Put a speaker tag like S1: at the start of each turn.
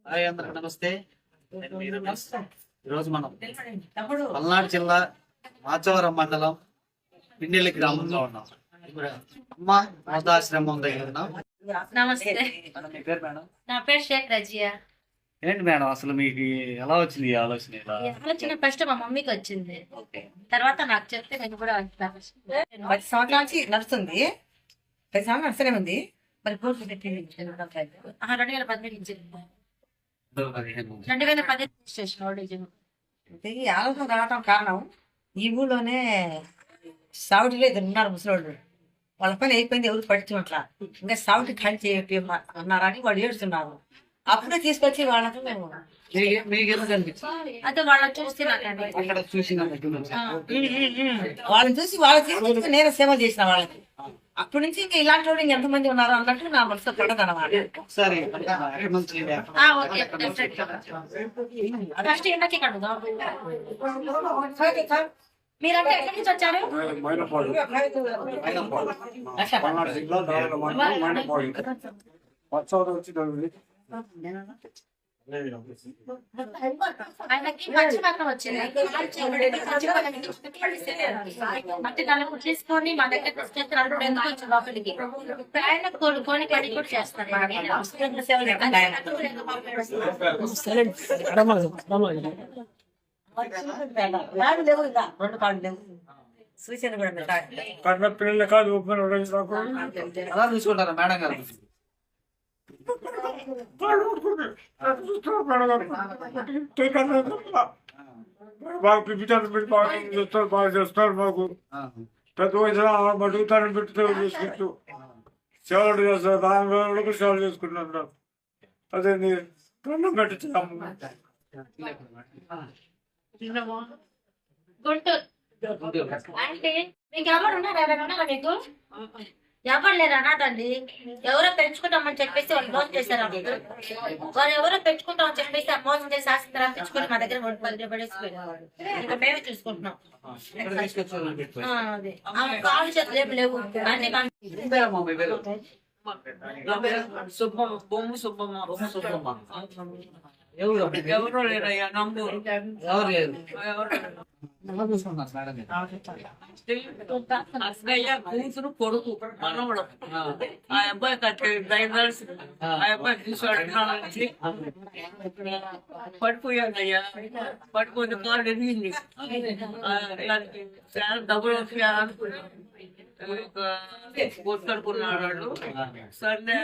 S1: Hi అందరికి నమస్తే. నేను మీ రమేష్. ఈరోజు మనం పల్నాడు జిల్లా మాచవరం మండలం పిండిలి గ్రామంలో ఉన్నాం. ఇప్పుడు అమ్మ అనాథాశ్రమం దగ్గర ఉన్నాం.
S2: నమస్తే.
S1: మీ పేరు మేడం?
S2: నా పేరు షేక్ రజియా.
S1: ఏంటి మేడం అసలు మీకు ఎలా వచ్చింది ఈ ఆలోచన?
S2: ఆలోచన ఫస్ట్ మా మమ్మీకి వచ్చింది, తర్వాత నాకు చెప్తే నేను కూడా
S3: 10 సంవత్సరాల నుంచి నడుస్తుంది. 10 సంవత్సరాలు నడుస్తూనే ఉంది. మరి కోర్టు పెట్టింది
S2: 2018 నుంచి 2010 రిజిస్ట్రేషన్ ఓడిజిన్.
S3: ఈ ఆలోచన రావడం కారణం ఈ ఊళ్ళోనే సావుడిలో ఇద్దరు ఉన్నారు ముసలోళ్ళు. వాళ్ళ పని అయిపోయింది, ఎవరు పట్టించట్లా. ఇంకా సావుడి ఖాళీ చేయ అన్నారని వాళ్ళు ఏడుస్తున్నారు. అప్పుడే తీసుకొచ్చి వాళ్ళకు
S1: మీకు ఎందుకు అనిపించింది?
S2: అయితే వాళ్ళని చూస్తే నాకు
S1: అక్కడ చూసిన
S3: వాళ్ళని చూసి వాళ్ళకి తీసుకొచ్చి నేను సేవ చేసిన వాళ్ళకి. అప్పటి నుంచి ఇంకా ఇలాంటి వాళ్ళు ఎంతమంది ఉన్నారు అన్నట్టు నా మనసులో పడదన్నమాట.
S1: ఒకసారి
S2: ఫస్ట్ ఎండకి కడుగుదాం. మీరంటే ఎక్కడి నుంచి వచ్చారు? ఆయనకి మంచి మాత్రం వచ్చింది. అంటే దాన్ని తీసుకొని మా దగ్గర తీసుకెళ్తే ఎందుకు వచ్చి లోపలికి ఆయన కోలుకొని కడి కూడా చేస్తారు.
S3: సూచన కూడా
S4: కన్న పిల్లలు కాదు
S1: ఎలా చూసుకుంటారా మేడం గారు?
S4: బాగా పిలిపించారు, పెట్టి బాగా చేస్తారు, బాగా చేస్తారు. మాకు పెద్ద వయసు అడుగుతారని పెట్టి సేవలు చేసుకుంటూ సేవలు చేస్తారు. దాని సేవలు చేసుకుంటున్నారు. అదే దండం పెట్టించాము.
S2: గుంటూరు అంటే మీకు ఎవరు ఉన్నారు? ఎవరైనా ఉన్నారా మీకు? ఎవరు లేరు అనాథండి. ఎవరో పెంచుకుంటామని చెప్పేసి వాళ్ళు మోసం చేశారు. వాళ్ళు ఎవరో పెంచుకుంటామని చెప్పేసి ఆ మోసం చేసి ఆస్తి రాపించుకొని మా దగ్గర పడేసిపోయారు. ఇంకా మేమే చూసుకుంటున్నాం. అదే కాళ్ళు చేతులు ఏమి లేవు. అన్ని
S5: సుబ్బమ్మ, బొమ్మ సుబ్బమ్మ. ఎవరు లేరయ్యా, నమ్మూరు.
S1: ఎవరు లేదు.
S5: అసలయ్య కూతురు కొడుకు మనవడు. ఆ అబ్బాయి డ్రైవర్స్. ఆ అబ్బాయి తీసుకు పడిపోయాడయ్యా. పడిపోతే కాళ్ళు ఎదిగింది. డబ్బులు వస్తున్నాయనుకున్నాడు. కొట్టుకున్నాడు. సరే